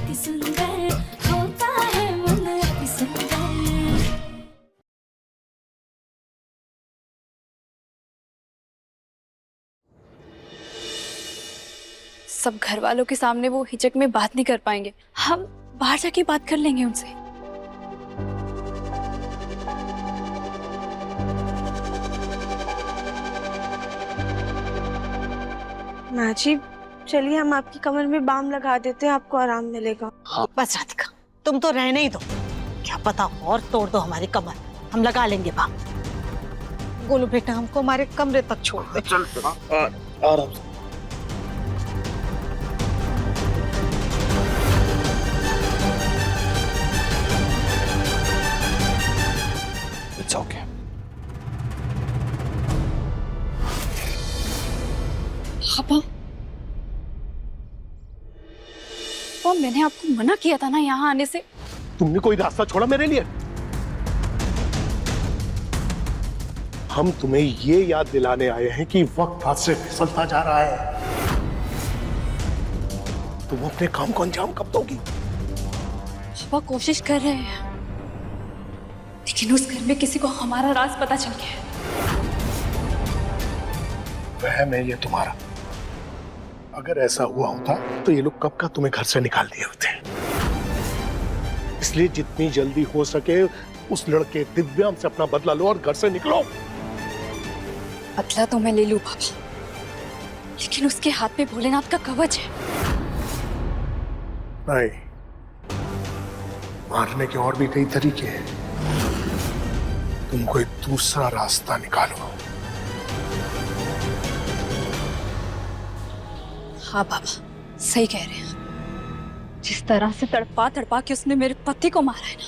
अति सुंदर होता है मन अति सुंदर। सब घर वालों के सामने वो हिचक में बात नहीं कर पाएंगे, हम बाहर जाके बात कर लेंगे उनसे। माँ जी चलिए हम आपकी कमर में बाम लगा देते हैं, आपको आराम मिलेगा। हाँ बस राधिका, तुम तो रहने ही दो, क्या पता और तोड़ दो हमारी कमर, हम लगा लेंगे बाम। गोलू बेटा हमको हमारे कमरे तक छोड़ दे। चल आराम से। It's okay. पापा, मैंने आपको मना किया था ना यहाँ आने से। तुमने कोई रास्ता छोड़ा मेरे लिए? हम तुम्हें ये याद दिलाने आए हैं कि वक्त हाथ से फिसलता जा रहा है। तुम अपने काम को अंजाम कब दोगी? पापा कोशिश कर रहे हैं, लेकिन उस घर में किसी को हमारा राज पता चल गया है। वहम है ये तुम्हारा। अगर ऐसा हुआ होता तो ये लोग कब का तुम्हें घर से निकाल दिए होते। इसलिए जितनी जल्दी हो सके उस लड़के दिव्यांग से अपना बदला लो और घर से निकलो। बदला तो मैं ले लूं पापा, लेकिन उसके हाथ में भोलेनाथ का कवच है। नहीं, मारने के और भी कई तरीके हैं। तुम कोई दूसरा रास्ता निकालो। हाँ बाबा सही कह रहे हैं। जिस तरह से तड़पा तड़पा के उसने मेरे पति को मारा है ना,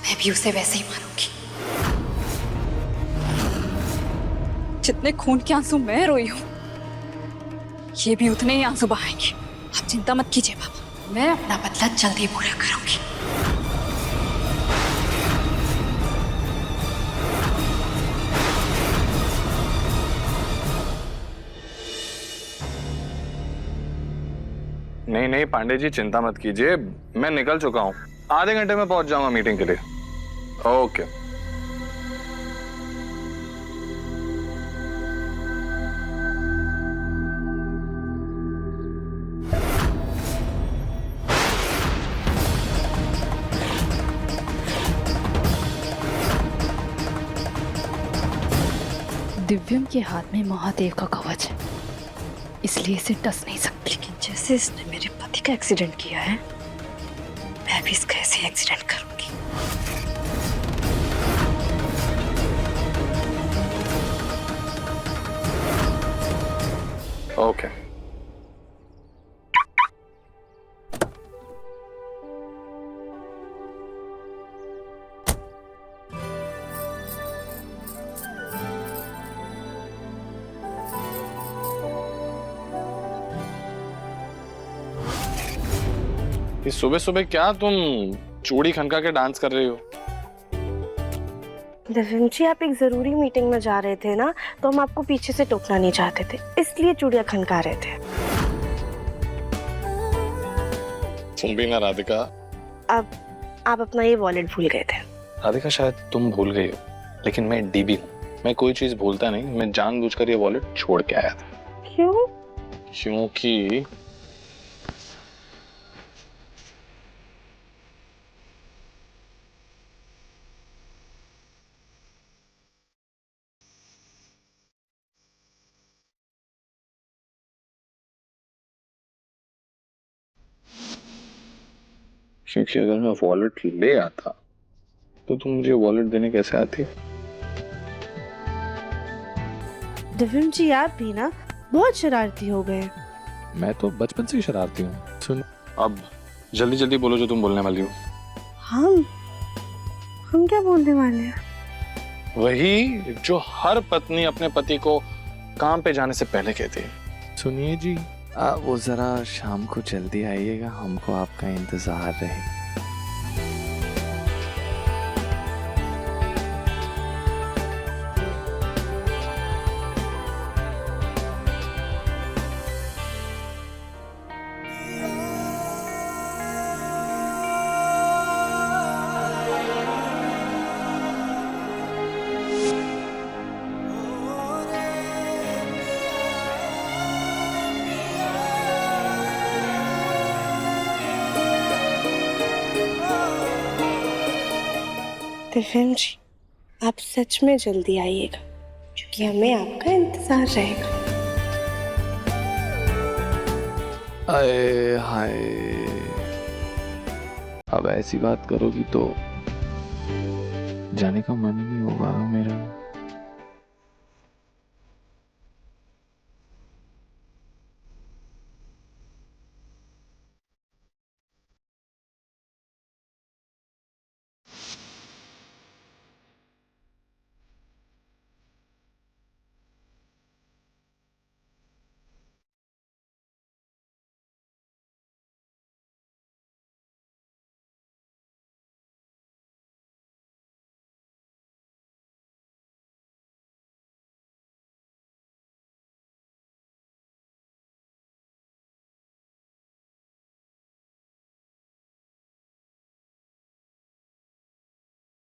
मैं भी उसे वैसे ही मारूंगी। जितने खून के आंसू मैं रोई हूं, ये भी उतने ही आंसू बहाएंगे। आप चिंता मत कीजिए बाबा, मैं अपना बदला जल्दी पूरा करूंगी। नहीं नहीं पांडे जी चिंता मत कीजिए, मैं निकल चुका हूँ, आधे घंटे में पहुंच जाऊंगा मीटिंग के लिए। ओके। दिव्यम के हाथ में महादेव का कवच है, इसलिए इसे डस नहीं सकती। लेकिन जैसे इसने मेरे पति का एक्सीडेंट किया है, मैं भी इसका ऐसे एक्सीडेंट करूंगी। ओके। इस सुबह सुबह क्या तुम चूड़ी खनका के डांस कर रही हो? दिव्यम जी आप एक जरूरी मीटिंग में जा रहे थे ना, तो हम आपको पीछे से टोकना नहीं चाहते थे, इसलिए चूड़ियां खनका रहे थे। तुम भी ना राधिका। अब आप अपना ये वॉलेट भूल गए थे। राधिका शायद तुम भूल गई हो, लेकिन मैं डीबी हूँ, मैं कोई चीज भूलता नहीं। मैं जानबूझकर ये वॉलेट छोड़ के आया था। क्यों? क्योंकि अगर मैं वॉलेट ले आता तो तुम मुझे वॉलेट देने कैसे आती? दिव्यम जी आप भी ना बहुत शरारती हो गए। मैं तो बचपन से ही शरारती हूँ। सुन अब जल्दी जल्दी बोलो जो तुम बोलने वाली हो। हम क्या बोलने वाले हैं? वही जो हर पत्नी अपने पति को काम पे जाने से पहले कहती है। सुनिए जी, वो जरा शाम को जल्दी आइएगा, हमको आपका इंतजार रहे। दिव्यम जी, आप सच में जल्दी आइएगा क्योंकि हमें आपका इंतजार रहेगा। अरे हाय, अब ऐसी बात करोगी तो जाने का मन ही नहीं होगा मेरा।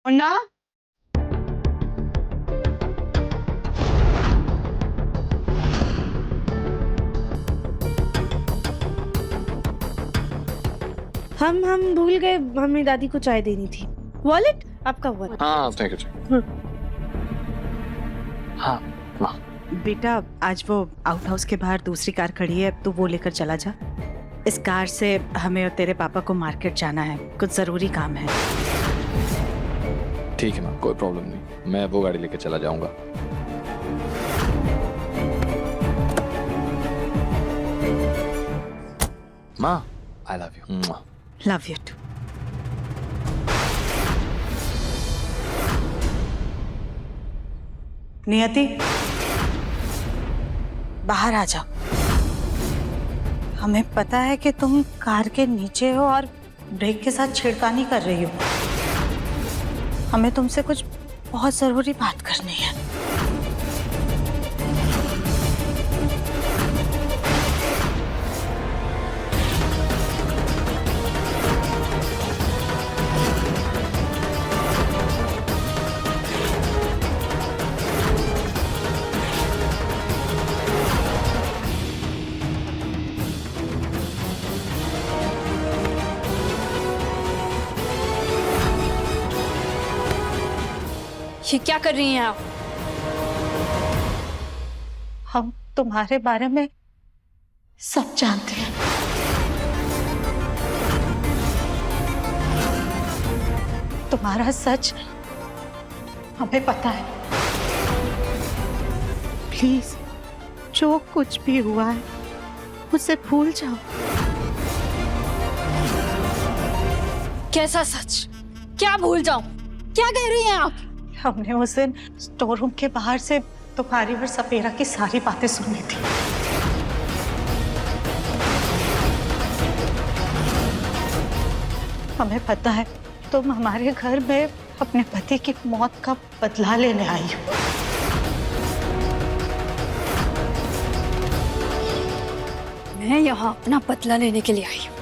मुन्ना, हम भूल गए, मम्मी दादी को चाय देनी थी। वॉलेट आपका वॉलेट। हाँ थैंक यू। हाँ माँ। बेटा, आज वो आउट हाउस के बाहर दूसरी कार खड़ी है, तो वो लेकर चला जा। इस कार से हमें और तेरे पापा को मार्केट जाना है, कुछ जरूरी काम है। ठीक है माँ, कोई प्रॉब्लम नहीं, मैं वो गाड़ी लेके चला जाऊंगा। माँ, I love you. Love you too. Niyati, बाहर आ जाओ। हमें पता है कि तुम कार के नीचे हो और ब्रेक के साथ छेड़खानी कर रही हो। हमें तुमसे कुछ बहुत जरूरी बात करनी है। ये क्या कर रही हैं आप? हम तुम्हारे बारे में सब जानते हैं। तुम्हारा सच हमें पता है। प्लीज, जो कुछ भी हुआ है उसे भूल जाओ। कैसा सच? क्या भूल जाऊं? क्या कह रही हैं आप? हमने उस दिन स्टोर रूम के बाहर से तुम्हारी और सपेरा की सारी बातें सुनी थी। हमें पता है तुम हमारे घर में अपने पति की मौत का बदला लेने आई हो। मैं यहाँ अपना बदला लेने के लिए आई हूँ,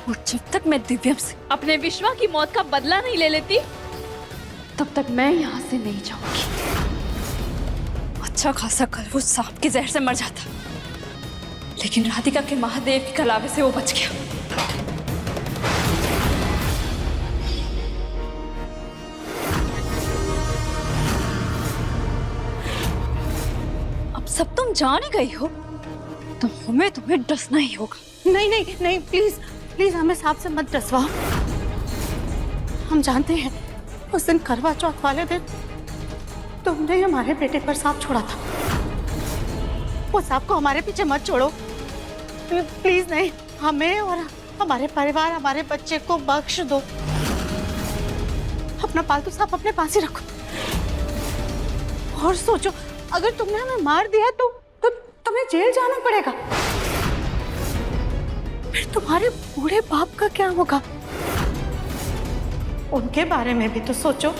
और जब तक मैं दिव्यम से अपने विश्वा की मौत का बदला नहीं ले लेती, तब तक मैं यहाँ से नहीं जाऊंगी। अच्छा खासा कल वो सांप के जहर से मर जाता, लेकिन राधिका के महादेव के कलावे से वो बच गया। अब सब तुम जान ही गई हो, तो हमें तुम्हें डसना ही होगा। नहीं नहीं नहीं, प्लीज प्लीज हमें सांप से मत डसवाओ। हम जानते हैं उस दिन करवा चौथ वाले दिन तुमने हमारे बेटे पर सांप छोड़ा था। वो सांप को हमारे पीछे मत छोड़ो, प्लीज नहीं। हमें और हमारे परिवार, हमारे बच्चे को बख्श दो। अपना पालतू सांप अपने पास ही रखो। और सोचो, अगर तुमने हमें मार दिया तो तुम्हें जेल जाना पड़ेगा। फिर तुम्हारे बूढ़े बाप का क्या होगा? उनके बारे में भी तो सोचो।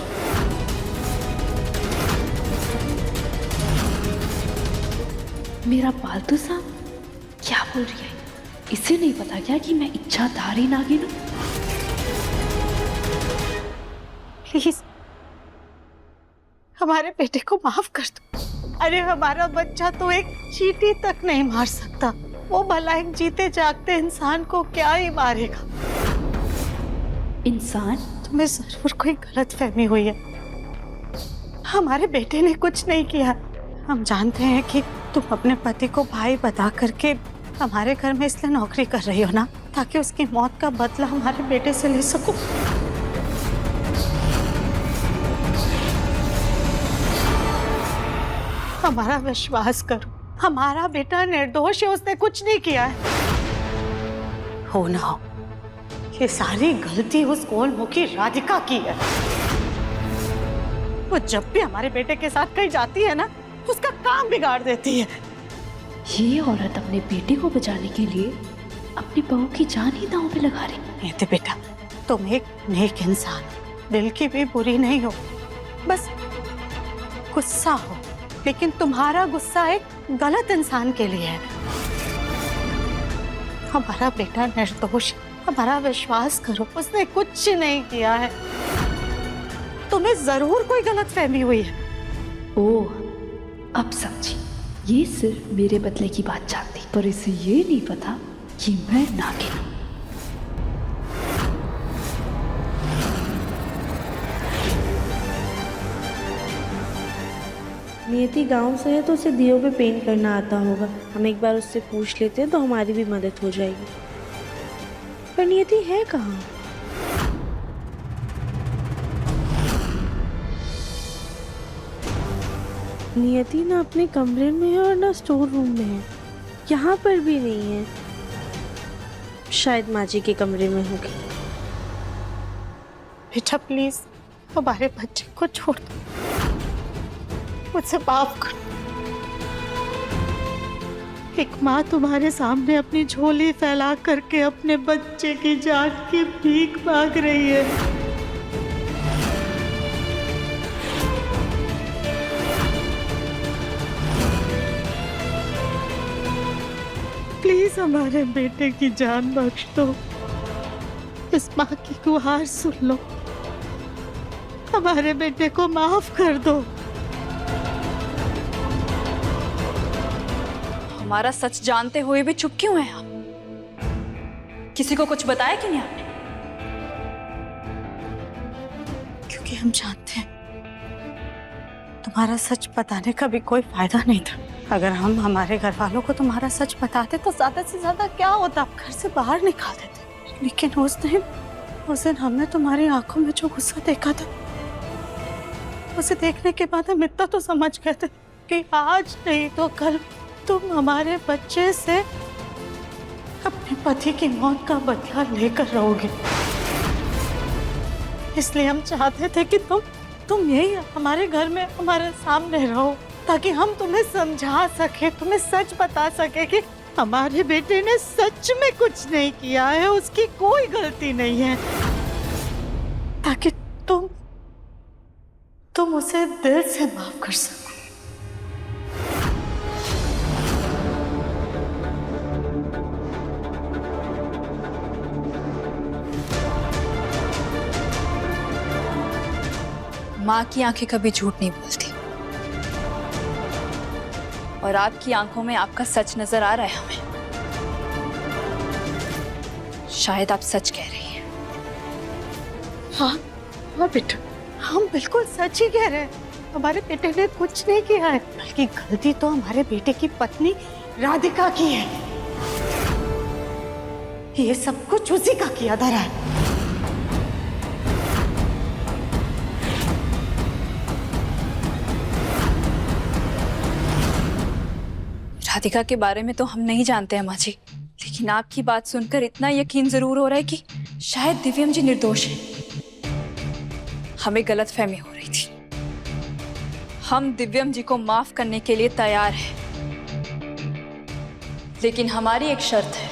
मेरा पालतू सांप क्या बोल रही है? इसे नहीं पता क्या कि मैं इच्छाधारी नागिन हूं? प्लीज हमारे बेटे को माफ कर दो। अरे हमारा बच्चा तो एक चींटी तक नहीं मार सकता, वो भला एक जीते जागते इंसान को क्या ही मारेगा। इंसान? तुम्हें जरूर कोई गलतफहमी हुई है। हमारे बेटे ने कुछ नहीं किया। हम जानते हैं कि तुम अपने पति को भाई बता करके हमारे घर में इसलिए नौकरी कर रही हो ना, ताकि उसकी मौत का बदला हमारे बेटे से ले सको। हमारा विश्वास करो, हमारा बेटा निर्दोष है, उसने कुछ नहीं किया है। हो ना हो, ये सारी गलती उस गोलमुखी राधिका की है। वो जब भी हमारे बेटे के साथ कहीं जाती है ना, उसका काम बिगाड़ देती है। ये औरत अपने बेटे को बचाने के लिए अपनी बहू की जान ही दांव पे लगा रही। नहीं बेटा, तुम एक नेक इंसान, दिल की भी बुरी नहीं हो, बस गुस्सा हो, लेकिन तुम्हारा गुस्सा एक गलत इंसान के लिए है। हमारा बेटा निर्दोष, हमारा विश्वास करो, उसने कुछ नहीं किया है। तुम्हें जरूर कोई गलतफहमी हुई है। ओह, अब समझी। ये सिर्फ मेरे बदले की बात जानती, पर इसे ये नहीं पता कि मैं नागिन हूं। नियति गांव से है तो उसे दियों पे पेंट करना आता होगा। हम एक बार उससे पूछ लेते हैं तो हमारी भी मदद हो जाएगी। पर नियति है कहाँ? नियति ना अपने कमरे में है और ना स्टोर रूम में है। यहाँ पर भी नहीं है। शायद माँ जी के कमरे में होगी। बेटा प्लीज हमारे बच्चे को छोड़ दो, मुझसे माफ करो। एक माँ तुम्हारे सामने अपनी झोली फैला करके अपने बच्चे की जान की भीख मांग रही है। प्लीज हमारे बेटे की जान बख्श दो। इस माँ की गुहार सुन लो, हमारे बेटे को माफ कर दो। हमारा सच जानते हुए भी चुप क्यों हैं आप? किसी को कुछ बताया कि नहीं आपने? क्योंकि हम जानते हैं तुम्हारा सच बताने का भी कोई फायदा नहीं था। अगर हम हमारे घर वालों को तुम्हारा सच बताते तो ज्यादा से ज्यादा क्या होता, घर से बाहर निकाल देते। लेकिन उस दिन हमने तुम्हारी आंखों में जो गुस्सा देखा था, उसे देखने के बाद हम इतना तो समझ गए थे कि आज नहीं तो कल तुम हमारे बच्चे से अपने पति की मौत का बदला लेकर रहोगे। इसलिए हम चाहते थे कि तुम यही हमारे घर में हमारे सामने रहो, ताकि हम तुम्हें समझा सके, तुम्हें सच बता सके कि हमारे बेटे ने सच में कुछ नहीं किया है, उसकी कोई गलती नहीं है, ताकि तुम उसे दिल से माफ कर सको। माँ की आंखें कभी झूठ नहीं बोलती, और आपकी आंखों में आपका सच नजर आ रहा है हमें। शायद आप सच कह रही हैं। हाँ बेटा, हम बिल्कुल सच ही कह रहे हैं। हमारे बेटे ने कुछ नहीं किया है, बल्कि गलती तो हमारे बेटे की पत्नी राधिका की है। ये सब कुछ उसी का किया धरा है। राधिका के बारे में तो हम नहीं जानते हैं माँ जी, लेकिन आपकी बात सुनकर इतना यकीन जरूर हो रहा है कि शायद दिव्यम जी निर्दोष हैं। हमें गलतफहमी हो रही थी। हम दिव्यम जी को माफ करने के लिए तैयार हैं, लेकिन हमारी एक शर्त है।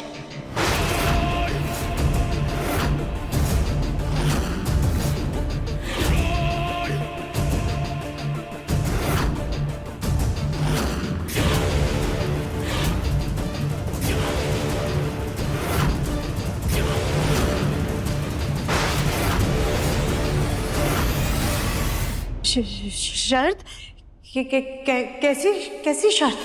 शर्त? कैसी शर्त?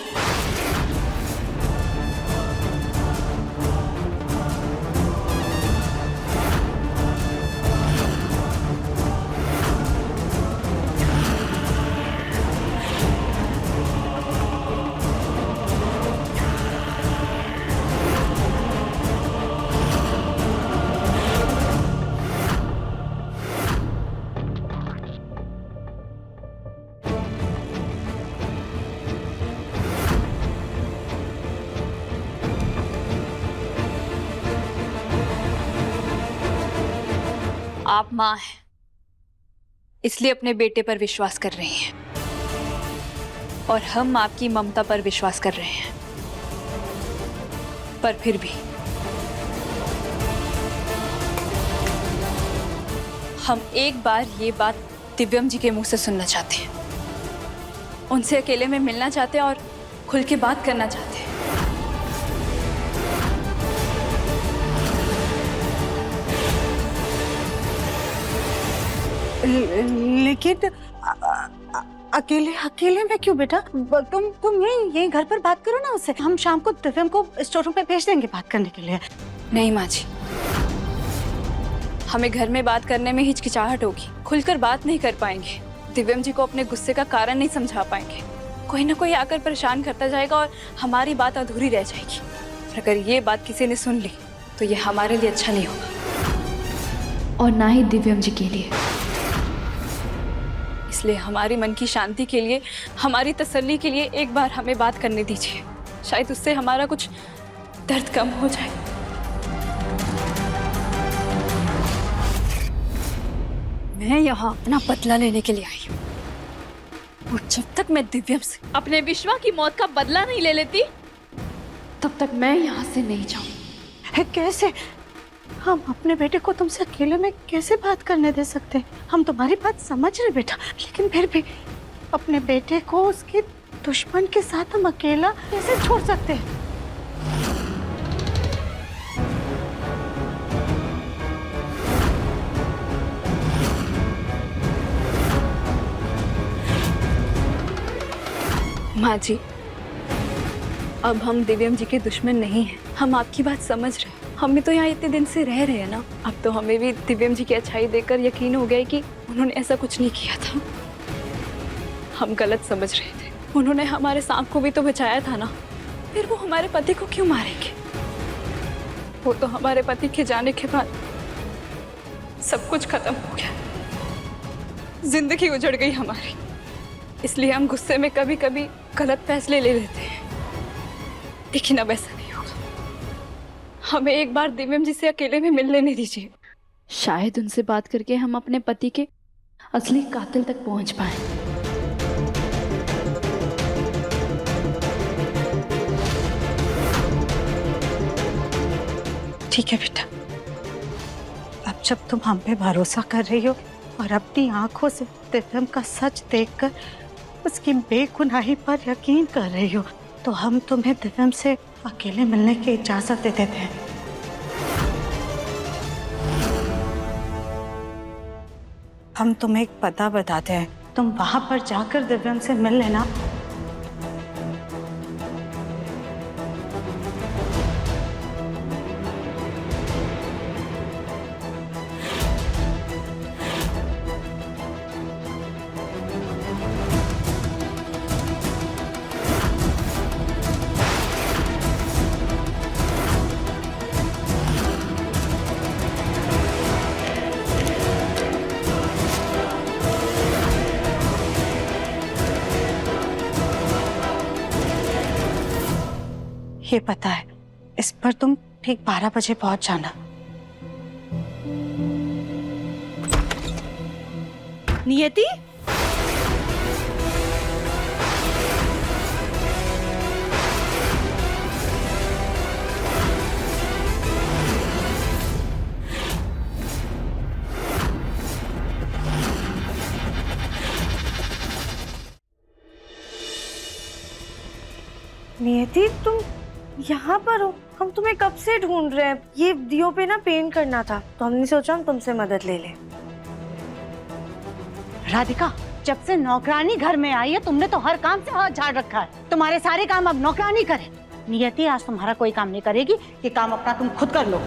आप माँ हैं, इसलिए अपने बेटे पर विश्वास कर रही हैं, और हम आपकी ममता पर विश्वास कर रहे हैं। पर फिर भी हम एक बार ये बात दिव्यम जी के मुंह से सुनना चाहते हैं। उनसे अकेले में मिलना चाहते हैं और खुल के बात करना चाहते हैं। लेकिन अकेले अकेले में क्यों बेटा? तुम यही घर पर बात करो ना उससे। हम शाम को दिव्यम को स्टोर रूम पे भेज देंगे बात करने के लिए। नहीं माँ जी, हमें घर में बात करने में हिचकिचाहट होगी, खुलकर बात नहीं कर पाएंगे, दिव्यम जी को अपने गुस्से का कारण नहीं समझा पाएंगे। कोई ना कोई आकर परेशान करता जाएगा और हमारी बात अधूरी रह जाएगी। और अगर ये बात किसी ने सुन ली तो ये हमारे लिए अच्छा नहीं होगा, और ना ही दिव्यम जी के लिए। इसलिए हमारी मन की शांति के लिए, हमारी तसल्ली के लिए एक बार हमें बात करने दीजिए। शायद उससे हमारा कुछ दर्द कम हो जाए। मैं यहाँ अपना बदला लेने के लिए आई हूँ, और जब तक मैं दिव्यम से अपने विश्वा की मौत का बदला नहीं ले लेती, तब तक मैं यहाँ से नहीं जाऊँ। कैसे? हम अपने बेटे को तुमसे अकेले में कैसे बात करने दे सकते हैं? हम तुम्हारी बात समझ रहे बेटा, लेकिन फिर भी अपने बेटे को उसके दुश्मन के साथ हम अकेला कैसे छोड़ सकते हैं? माँ जी, अब हम दिव्यम जी के दुश्मन नहीं हैं। हम आपकी बात समझ रहे हैं। हम भी तो यहाँ इतने दिन से रह रहे हैं ना। अब तो हमें भी दिव्यम जी की अच्छाई देखकर यकीन हो गया कि उन्होंने ऐसा कुछ नहीं किया था। हम गलत समझ रहे थे। उन्होंने हमारे सांप को भी तो बचाया था ना, फिर वो हमारे पति को क्यों मारेंगे? वो तो हमारे पति के जाने के बाद सब कुछ खत्म हो गया, जिंदगी उजड़ गई हमारी। इसलिए हम गुस्से में कभी कभी गलत फैसले ले लेते हैं, लेकिन अब ऐसा नहीं होगा। हमें एक बार दिव्यम जी से अकेले में मिल लेने दीजिए। शायद उनसे बात करके हम अपने पति के असली कातिल तक पहुंच पाए। ठीक है बेटा, अब जब तुम हम पे भरोसा कर रही हो और अपनी आंखों से दिव्यम का सच देखकर उसकी बेगुनाही पर यकीन कर रही हो, तो हम तुम्हें दिव्यम से अकेले मिलने की इजाजत दे देते हैं। हम तुम्हें एक पता बताते हैं, तुम वहां पर जाकर दिव्यम से मिल लेना। ये पता है, इस पर तुम ठीक 12 बजे पहुंच जाना। नियति, नियति, तुम यहाँ पर हो? हम तुम्हें कब से ढूंढ रहे हैं। ये दियो पे ना पेंट करना था, तो हमने सोचा हम तुमसे मदद ले लें। राधिका, जब से नौकरानी घर में आई है तुमने तो हर काम से हाथ झाड़ रखा है। तुम्हारे सारे काम अब नौकरानी करे। नियति, आज तुम्हारा कोई काम नहीं करेगी, ये काम अपना तुम खुद कर लो।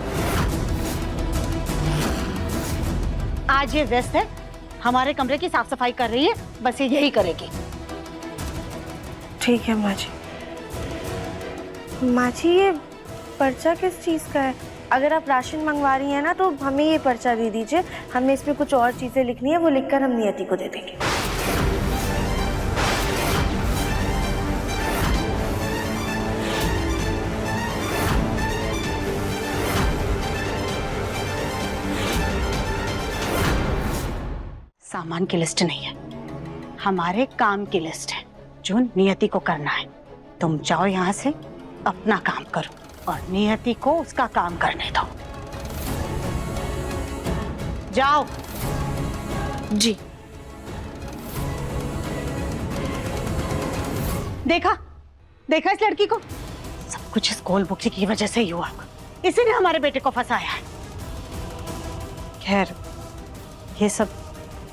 आज ये व्यस्त है, हमारे कमरे की साफ सफाई कर रही है, बस ये यही करेगी। ठीक है माँ जी। माँ जी, ये पर्चा किस चीज़ का है? अगर आप राशन मंगवा रही हैं ना, तो हमें ये पर्चा दे दीजिए। हमें इसमें कुछ और चीज़ें लिखनी है, वो लिखकर हम नियति को दे देंगे। सामान की लिस्ट नहीं है, हमारे काम की लिस्ट है जो नियति को करना है। तुम जाओ यहाँ से, अपना काम करो और नियति को उसका काम करने दो। जाओ। जी। देखा देखा इस लड़की को, सब कुछ इस गोल बुक्की की वजह से ही हुआ। इसी ने हमारे बेटे को फंसाया है। खैर ये सब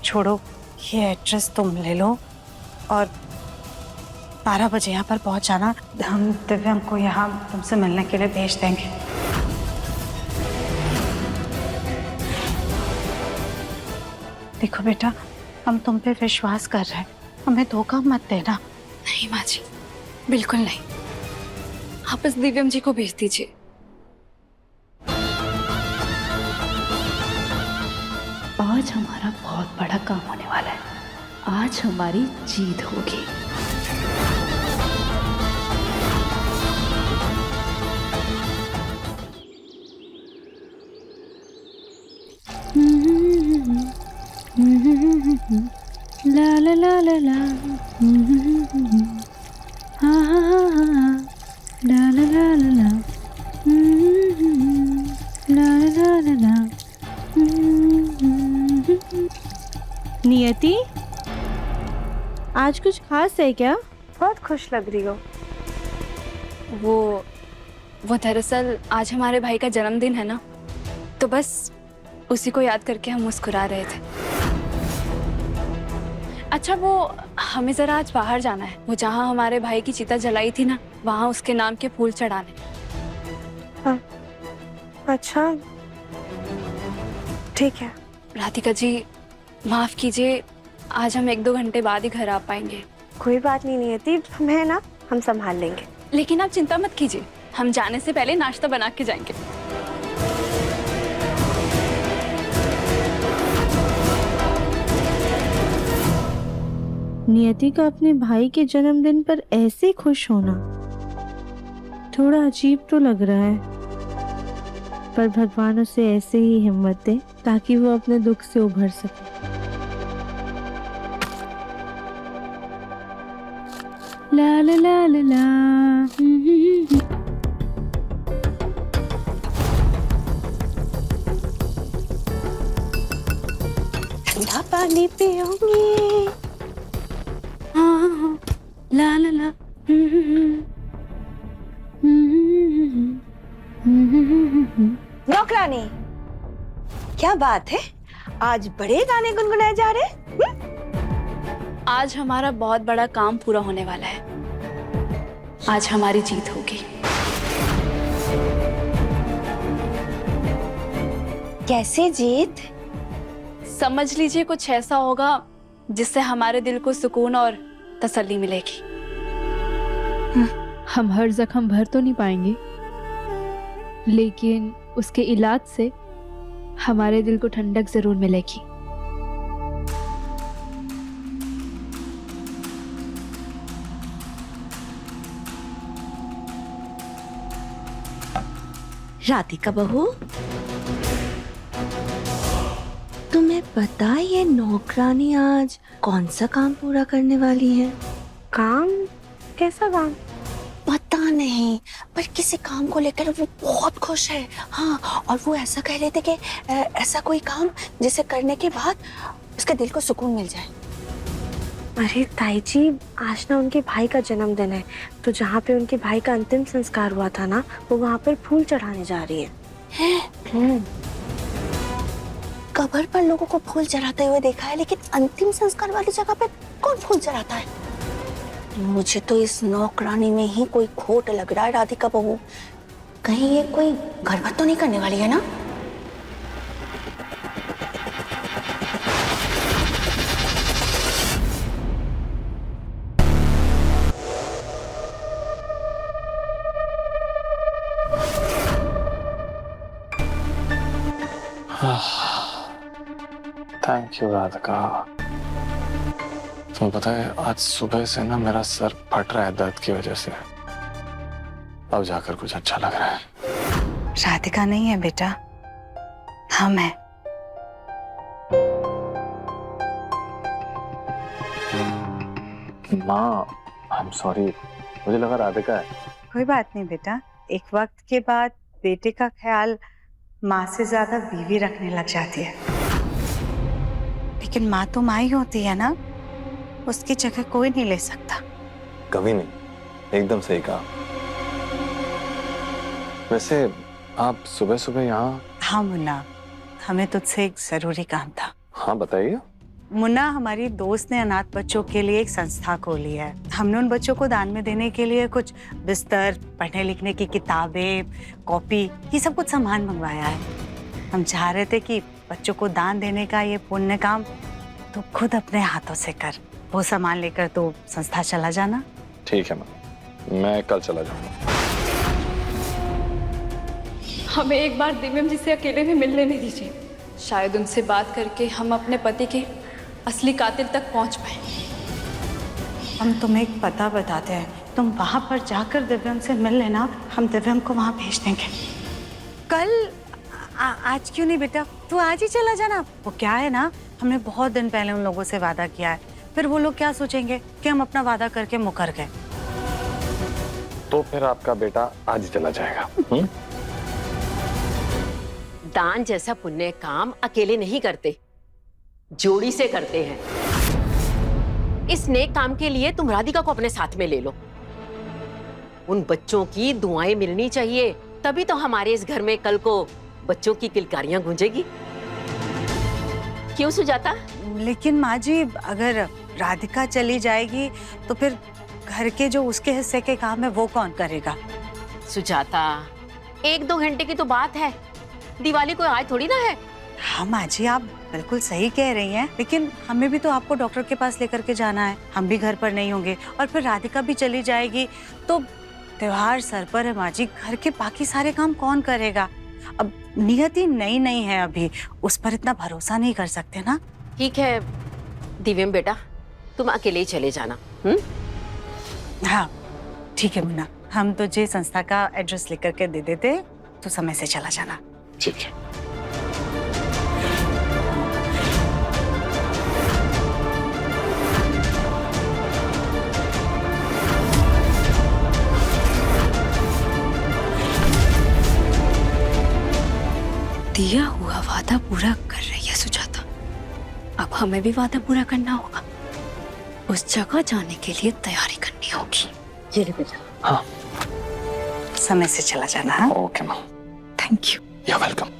छोड़ो, ये एड्रेस तुम ले लो और 12 बजे यहाँ पर पहुंच जाना। हम दिव्यम को यहाँ तुमसे मिलने के लिए भेज देंगे। देखो बेटा, हम तुम पे विश्वास कर रहे हैं, हमें धोखा मत देना। नहीं माँ जी, बिल्कुल नहीं। आप बस दिव्यम जी को भेज दीजिए। आज हमारा बहुत बड़ा काम होने वाला है। आज हमारी जीत होगी। ला ला ला ला ला, हा हा हा हा, ला ला ला ला ला, ला ला ला ला। नियति, आज कुछ खास है क्या? बहुत खुश लग रही हो। वो दरअसल आज हमारे भाई का जन्मदिन है ना, तो बस उसी को याद करके हम मुस्कुरा रहे थे। अच्छा, वो हमें जरा आज बाहर जाना है। वो जहाँ हमारे भाई की चिता जलाई थी ना, वहाँ उसके नाम के फूल चढ़ाने। हाँ, अच्छा ठीक है। राधिका जी माफ कीजिए, आज हम 1-2 घंटे बाद ही घर आ पाएंगे। कोई बात नहीं नियति, हम है ना, हम संभाल लेंगे। लेकिन आप चिंता मत कीजिए, हम जाने से पहले नाश्ता बना के जाएंगे। नियति का अपने भाई के जन्मदिन पर ऐसे खुश होना थोड़ा अजीब तो लग रहा है, पर भगवान उसे ऐसे ही हिम्मत दे ताकि वो अपने दुख से उभर सके। ला ला ला ला ला, ठंडा पानी पियोगी। हाँ, ला ला ला, नौकरानी, क्या बात है, आज बड़े गाने गुनगुनाए जा रहे हैं? आज हमारा बहुत बड़ा काम पूरा होने वाला है। आज हमारी जीत होगी। कैसे जीत? समझ लीजिए कुछ ऐसा होगा जिससे हमारे दिल को सुकून और तसल्ली मिलेगी। हम हर जख्म भर तो नहीं पाएंगे, लेकिन उसके इलाज से हमारे दिल को ठंडक जरूर मिलेगी। राधिका बहू, तुम्हें पता है ये नौकरानी आज कौन सा काम पूरा करने वाली है? काम? कैसा काम? पता नहीं, पर किसी काम को लेकर वो बहुत खुश है। हाँ, और वो ऐसा कह रहे थे कि ऐसा कोई काम जिसे करने के बाद उसके दिल को सुकून मिल जाए। अरे ताई जी, आज ना उनके भाई का जन्मदिन है, तो जहाँ पे उनके भाई का अंतिम संस्कार हुआ था ना, वो वहाँ पर फूल चढ़ाने जा रही है। कब्र पर लोगों को फूल चढ़ाते हुए देखा है, लेकिन अंतिम संस्कार वाली जगह पे कौन फूल चढ़ाता है? मुझे तो इस नौकरानी में ही कोई खोट लग रहा है राधिका बहू। कहीं ये कोई गड़बड़ तो नहीं करने वाली है ना? Thank you Radhika. तुम्हें पता है, आज सुबह से ना मेरा सर फट रहा है दर्द की वजह से। अब जाकर कुछ अच्छा लग रहा है। राधिका नहीं है बेटा, हम हैं। माँ, आई एम सॉरी, मुझे लगा राधिका है। कोई बात नहीं बेटा, एक वक्त के बाद बेटे का ख्याल माँ से ज्यादा बीवी रखने लग जाती है। लेकिन माँ तो माँ ही होती है ना, उसकी जगह कोई नहीं ले सकता। कभी नहीं, एकदम सही कहा। वैसे आप सुबह सुबह यहाँ? हाँ मुन्ना, हमें तुझसे एक जरूरी काम था। हाँ बताइए। मुन्ना, हमारी दोस्त ने अनाथ बच्चों के लिए एक संस्था खोली है। हमने उन बच्चों को दान में देने के लिए कुछ बिस्तर, पढ़ने लिखने की किताबें, कॉपी, ये सब कुछ सामान मंगवाया है। हम चाह रहे थे कि बच्चों को दान देने का ये पुण्य काम तो खुद अपने हाथों से कर। वो सामान लेकर तो संस्था चला जाना। ठीक है मैं कल चला जाऊंगा। हमें एक बार दिव्यम जी से अकेले में मिल लेने दीजिए। शायद उनसे बात करके हम अपने पति के असली कातिल तक पहुंच पाए। हम तुम्हें एक पता बताते हैं, तुम वहां पर जाकर दिव्यम से मिल लेना। हम दिव्यम को वहां भेज देंगे कल। आज क्यों नहीं बेटा, तू आज ही चला जाना। वो क्या है ना, हमने बहुत दिन पहले उन लोगों से वादा किया है, फिर वो लोग क्या सोचेंगे कि हम अपना वादा करके मुकर गए। तो फिर आपका बेटा आज ही चला जाएगा। दान जैसा पुण्य काम अकेले नहीं करते, जोड़ी से करते हैं। इस नेक काम के लिए तुम राधिका को अपने साथ में ले लो। उन बच्चों की दुआएं मिलनी चाहिए, तभी तो हमारे इस घर में कल को बच्चों की किलकारियां गूंजेगी। क्यों सुजाता? लेकिन माँ जी, अगर राधिका चली जाएगी तो फिर घर के जो उसके हिस्से के काम है वो कौन करेगा? सुजाता, 1-2 घंटे की तो बात है, दिवाली कोई आज थोड़ी ना है। हाँ माँ जी, आप बिल्कुल सही कह रही हैं, लेकिन हमें भी तो आपको डॉक्टर के पास लेकर के जाना है। हम भी घर पर नहीं होंगे और फिर राधिका भी चली जाएगी तो त्योहार सर पर है माँ जी, घर के बाकी सारे काम कौन करेगा? अब नियति नई नई है, अभी उस पर इतना भरोसा नहीं कर सकते ना। ठीक है दिव्यम बेटा, तुम अकेले ही चले जाना। हाँ ठीक है मुन्ना, हम तुझे संस्था का एड्रेस लेकर के दे देते, तो समय से चला जाना। ठीक है। दिया हुआ वादा पूरा कर रही है सुजाता। अब हमें भी वादा पूरा करना होगा। उस जगह जाने के लिए तैयारी करनी होगी। ये ले बेटा। हाँ समय से चला जाना। हाँ ओके माँ। Thank you. You're welcome.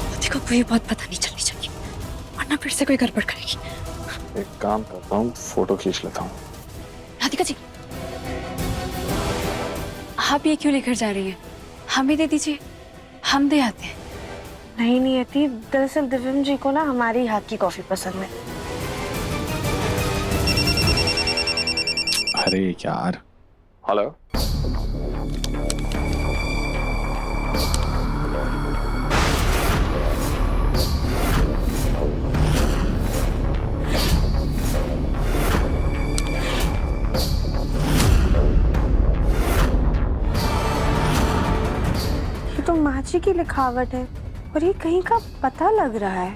Radhika को ये बात पता नहीं चलनी चाहिए, वरना फिर से कोई गड़बड़ करेगी। एक काम करता हूँ, फोटो खींच लेता हूँ। राधिका जी, आप ये क्यों लेकर जा रही हैं? हमें दे दीजिए, हम दे आते हैं। नहीं नियति, दरअसल दिव्यम जी को ना हमारी हाथ की कॉफी पसंद है। अरे यार। हेलो। तो माची की लिखावट है और ये कहीं का पता लग रहा है।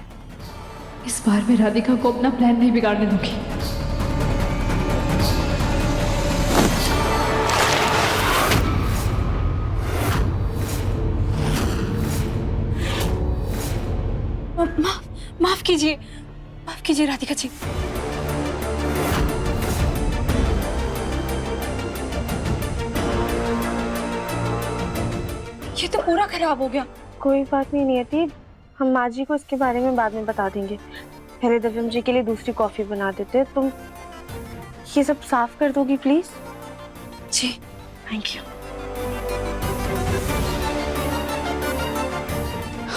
इस बार मैं राधिका को अपना प्लान नहीं बिगाड़ने दूंगी। माफ कीजिए राधिका जी। ये तो पूरा खराब हो गया। कोई बात नहीं नियति, हम माँ जी को इसके बारे में बाद में बता देंगे। पहले दिव्यम जी के लिए दूसरी कॉफी बना देते। तुम ये सब साफ कर दोगी प्लीज? Ji thank you.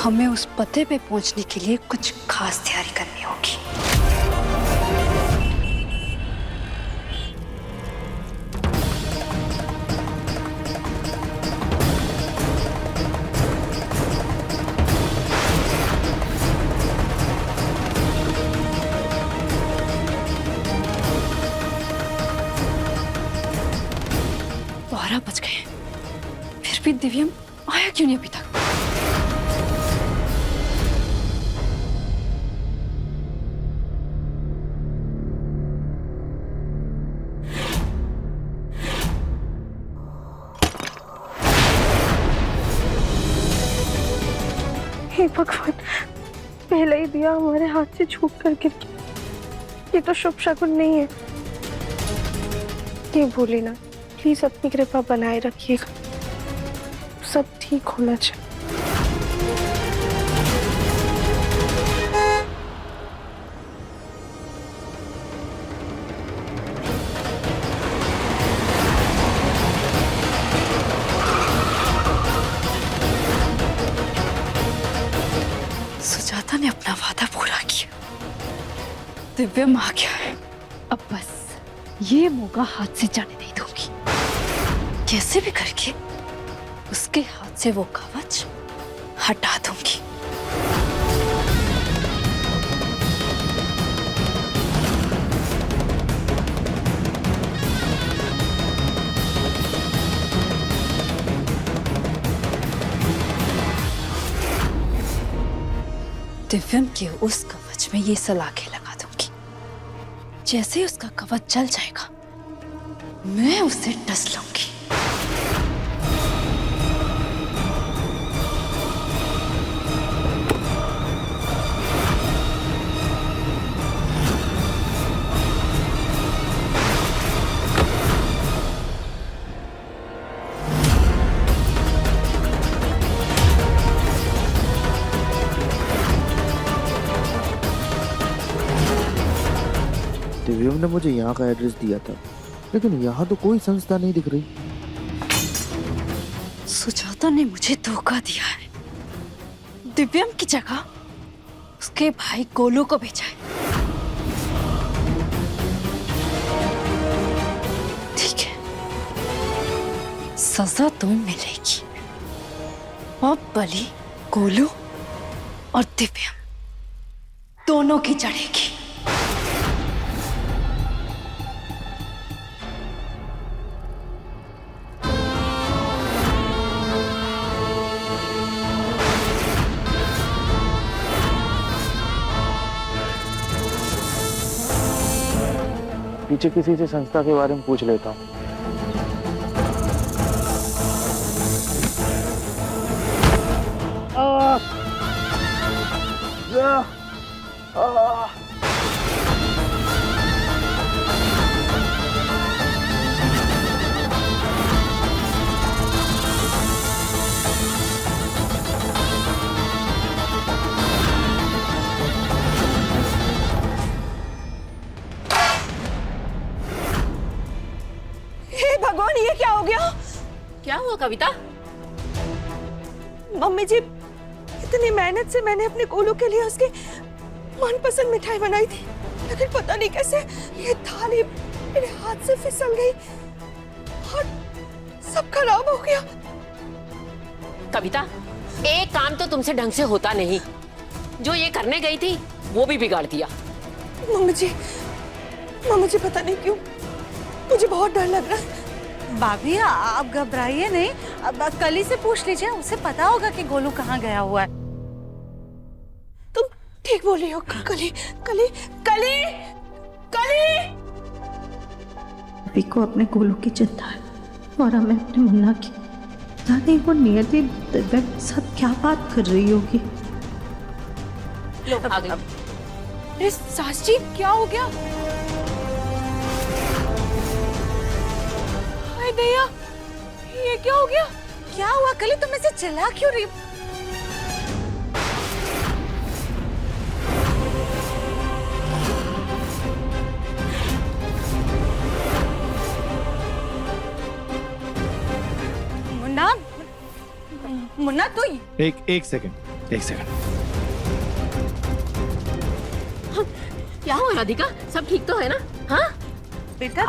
हमें उस पते पे पहुंचने के लिए कुछ खास तैयारी करनी होगी। दिव्यम आया क्यों नहीं अभी तक? हे भगवान, पहले ही दिया हमारे हाथ से छूट कर गिर गया। ये तो शुभ शकुन नहीं है। ये भूली ना, प्लीज अपनी कृपा बनाए रखिएगा, सब ठीक होना चाहिए। सुजाता ने अपना वादा पूरा किया, दिव्यम आ गया है। अब बस ये मौका हाथ से जाने नहीं दूंगी। कैसे भी करके उसके हाथ से वो कवच हटा दूंगी। दिव्यम के उस कवच में ये सलाखें लगा दूंगी। जैसे ही उसका कवच जल जाएगा, मैं उसे डस लूंगी। दिव्यम ने मुझे यहाँ का एड्रेस दिया था, लेकिन यहाँ तो कोई संस्था नहीं दिख रही। सुजाता ने मुझे धोखा दिया है। दिव्यम की जगह उसके भाई गोलू को भेजा है। ठीक है, सजा तो मिलेगी। अब बलि गोलू और दिव्यम दोनों की चढ़ेगी। पीछे किसी से संस्था के बारे में पूछ लेता हूँ। भगवान, ये क्या हो गया? क्या हुआ कविता? मम्मी जी, इतनी मेहनत से मैंने अपने गोलू के लिए उसकी मनपसंद मिठाई बनाई थी, लेकिन पता नहीं कैसे ये थाली मेरे हाथ से फिसल गई और सब खराब हो गया। कविता, एक काम तो तुमसे ढंग से होता नहीं। जो ये करने गई थी वो भी बिगाड़ दिया। मम्मी जी पता नहीं क्यों मुझे बहुत डर लग रहा है। भाभी आप घबराइए नहीं, अब कली से पूछ लीजिए, उसे पता होगा कि गोलू कहाँ गया हुआ है। तुम ठीक बोल रही हो। कली कली कली कली अभी को अपने गोलू की चिंता है और हमें अपने मुन्ना की। नहीं, वो नियति दिव्या के साथ क्या बात कर रही होगी। लो, आ गई। अरे सास जी, क्या हो गया? हाय दया, ये क्या हो गया? क्या हुआ कली, तुम ऐसे चिल्ला क्यों रही? मुन्ना, मुन्ना तू एक सेकंड। क्या हुआ राधिका, सब ठीक तो है ना? हाँ बेटा,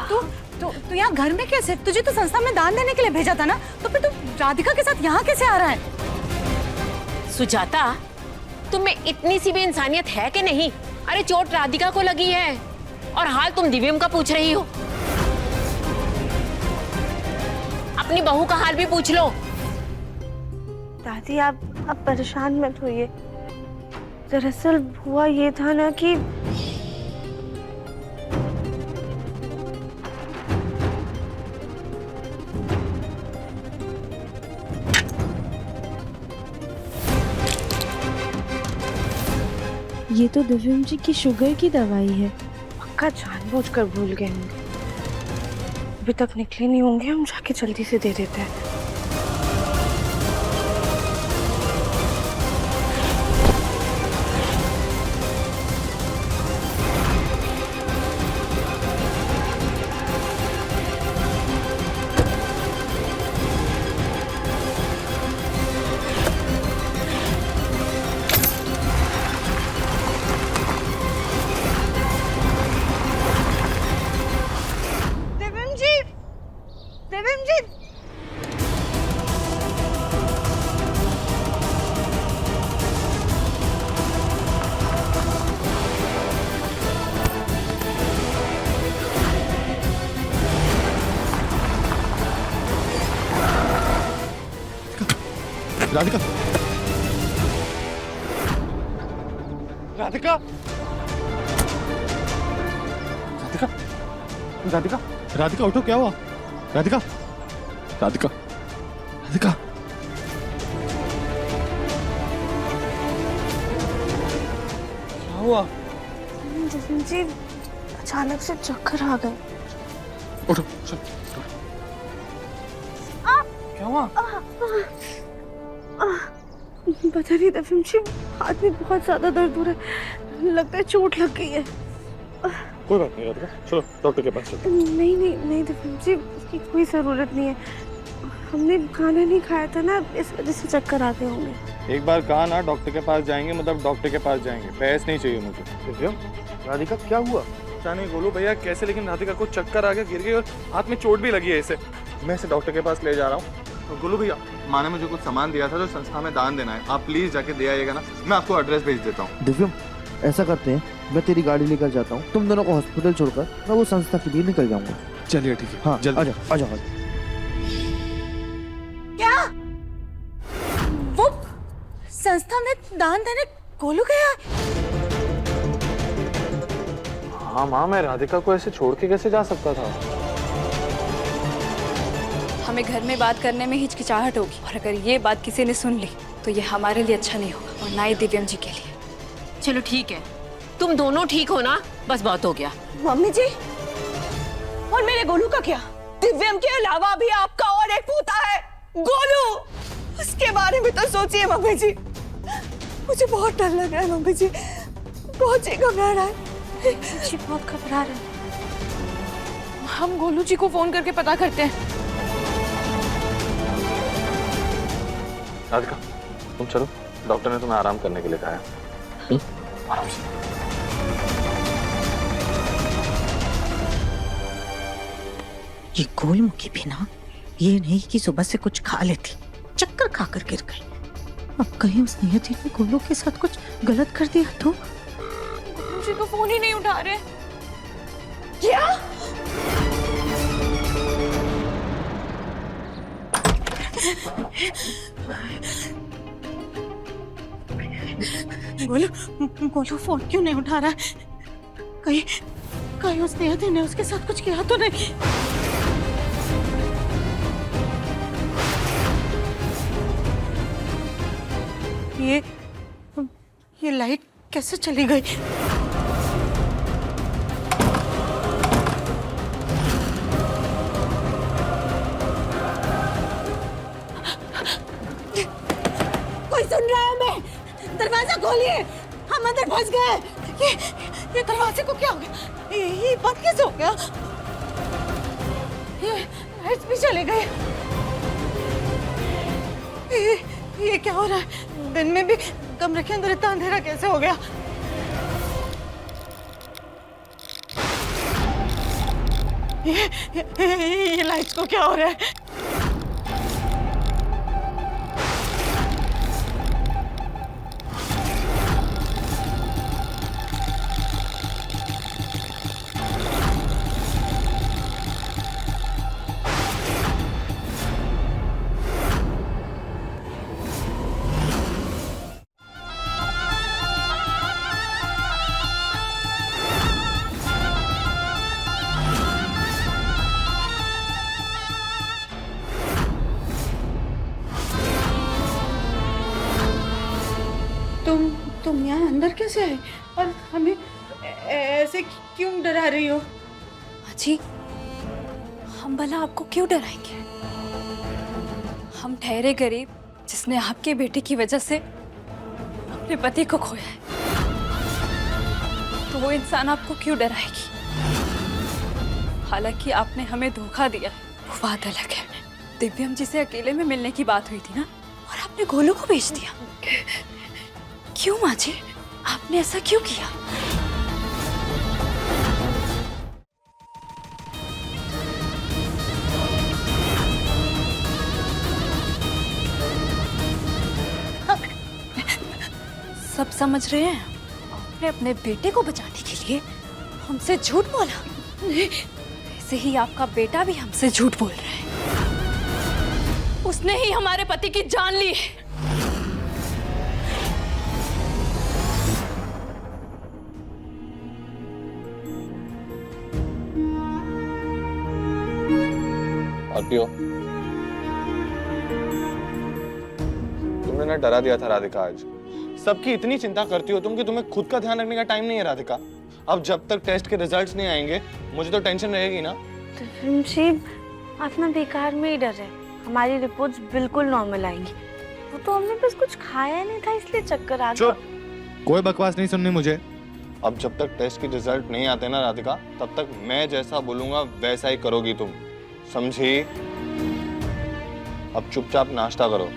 तू यहाँ घर में कैसे? तुझे तो संस्था में दान देने के लिए भेजा था ना, तो फिर तू राधिका के साथ यहाँ कैसे आ रहा है? सुजाता, तुम्हें इतनी सी भी इंसानियत है कि नहीं? अरे चोट राधिका को लगी है और हाल तुम दिव्यम का पूछ रही हो। अपनी बहू का हाल भी पूछ लो। दादी आप परेशान मत होइए। दरअसल हुआ ये था ना कि ये तो दिव्यम जी की शुगर की दवाई है। पक्का जानबूझकर भूल गए होंगे। अभी तक निकले नहीं होंगे, हम जाके जल्दी से दे देते हैं। दिव्यम जी राधिका, राधिका, राधिका, राधिका, राधिका उठो, क्या हुआ? राधिका, राधिका, राधिका, क्या हुआ? दिव्यम जी अचानक से चक्कर आ गए। उठो, चल, क्या हुआ? पता नहीं दिव्यम जी, हाथ में बहुत ज्यादा दर्द हो रहा है, लगता है चोट लग गई है। कोई बात नहीं राधिका, चलो डॉक्टर के पास चलो। नहीं नहीं नहीं दिव्यम जी, उसकी कोई जरूरत नहीं है। हमने खाना नहीं खाया था ना, इस वजह से चक्कर आते होंगे। एक बार कहा ना डॉक्टर के पास जाएंगे, मतलब डॉक्टर के पास जाएंगे, बहस नहीं चाहिए मुझे। दिव्यम, राधिका क्या हुआ? पता नहीं गोलू भैया कैसे, लेकिन राधिका को चक्कर आ गया, गिर गई और हाथ में चोट भी लगी है इसे। मैं इसे डॉक्टर के पास ले जा रहा हूँ। तो गोलू भैया, माँ ने मुझे कुछ सामान दिया था जो संस्था में दान देना है, आप प्लीज जाके दे आइएगा ना, मैं आपको एड्रेस भेज देता हूँ। दिव्यम, ऐसा करते हैं, मैं तेरी गाड़ी लेकर जाता हूँ, तुम दोनों को हॉस्पिटल छोड़कर मैं वो संस्था के लिए निकल जाऊंगा। चलिए ठीक है, हाँ जल्दी आजा आजा आजा। क्या वो संस्था में दान देने गोलू गया? हाँ माँ, मैं राधिका को ऐसे छोड़ के कैसे जा सकता था? हमें घर में बात करने में हिचकिचाहट होगी, और अगर ये बात किसी ने सुन ली तो ये हमारे लिए अच्छा नहीं होगा, और ना ही दिव्यम जी के लिए। चलो ठीक है, तुम दोनों ठीक हो ना, बस बहुत हो गया। मम्मी जी, और मेरे गोलू का क्या? दिव्यम के अलावा भी आपका और एक पोता है, गोलू। उसके बारे में तो सोचिए मम्मी जी। मुझे बहुत डर लग रहा है मम्मी जी, बहुत जी घबरा रहा है। जी बहुत घबरा रहे हैं। हम गोलू जी को फोन करके पता करते हैं। राधिका, तुम चलो, डॉक्टर ने तुम्हें आराम करने के लिए कहा है। आराम से। ये गोलमुखी भी ना, ये नहीं कि सुबह से कुछ खा लेती, चक्कर खाकर गिर गई। अब कहीं उस नियति ने गोलू के साथ कुछ गलत कर दिया तो? गोलू जी तो फोन ही नहीं उठा रहे। क्या? गोलू गोलू फोन क्यों नहीं उठा रहा है? कहीं कहीं उस नियति ने उसके साथ कुछ किया तो नहीं? ये लाइट कैसे चली गई? कोई सुन रहा है हमें? दरवाजा खोलिए, हम अंदर फंस गए। ये दरवाजे को क्या हो गया? ये बंद कैसे हो गया? ये लाइट्स भी चले गए। ये क्या हो रहा है? दिन में भी कमरे के अंदर इतना अंधेरा कैसे हो गया? ये लाइट्स को क्या हो रहा है? तुम यहाँ अंदर कैसे आए और हमें ऐसे क्यों डरा रही हो? जी, हम भला आपको क्यों डराएंगे? हम ठहरे गरीब जिसने आपके बेटे की वजह से अपने पति को खोया है, तो वो इंसान आपको क्यों डराएगी? हालांकि आपने हमें धोखा दिया, वो बात अलग है। दिव्यम जी से अकेले में मिलने की बात हुई थी ना, और आपने गोलू को भेज दिया। क्यों माँ जी, आपने ऐसा क्यों किया? सब समझ रहे हैं, आपने अपने बेटे को बचाने के लिए हमसे झूठ बोला। ऐसे ही आपका बेटा भी हमसे झूठ बोल रहा है। उसने ही हमारे पति की जान ली है। और पियो। तुमने ना डरा दिया था राधिका आज। सबकी इतनी चिंता करती हो तुम कि तुम्हें खुद का ध्यान रखने का टाइम नहीं है राधिका। अब जब तक टेस्ट के रिजल्ट्स नहीं आएंगे मुझे तो टेंशन रहेगी ना। जी, आप ना बेकार में ही डर रहे। हमारी रिपोर्ट्स बिल्कुल नॉर्मल आएंगी। वो तो हमने बस कुछ खाया नहीं था इसलिए चक्कर आ गया। चुप, कोई बकवास नहीं सुननी मुझे। अब जब तक टेस्ट के रिजल्ट नहीं आते ना राधिका, तब तक मैं जैसा बोलूंगा वैसा ही करोगी तुम, समझी? अब चुपचाप नाश्ता करो।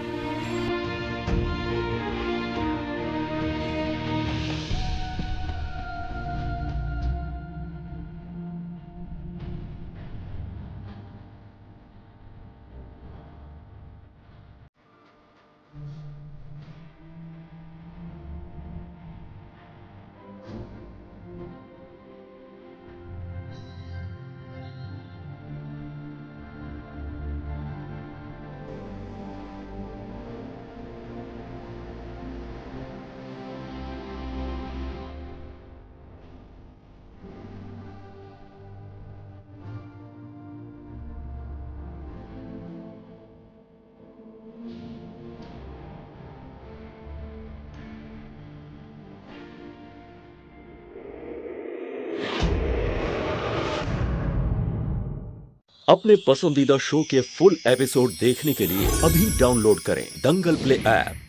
अपने पसंदीदा शो के फुल एपिसोड देखने के लिए अभी डाउनलोड करें दंगल प्ले ऐप।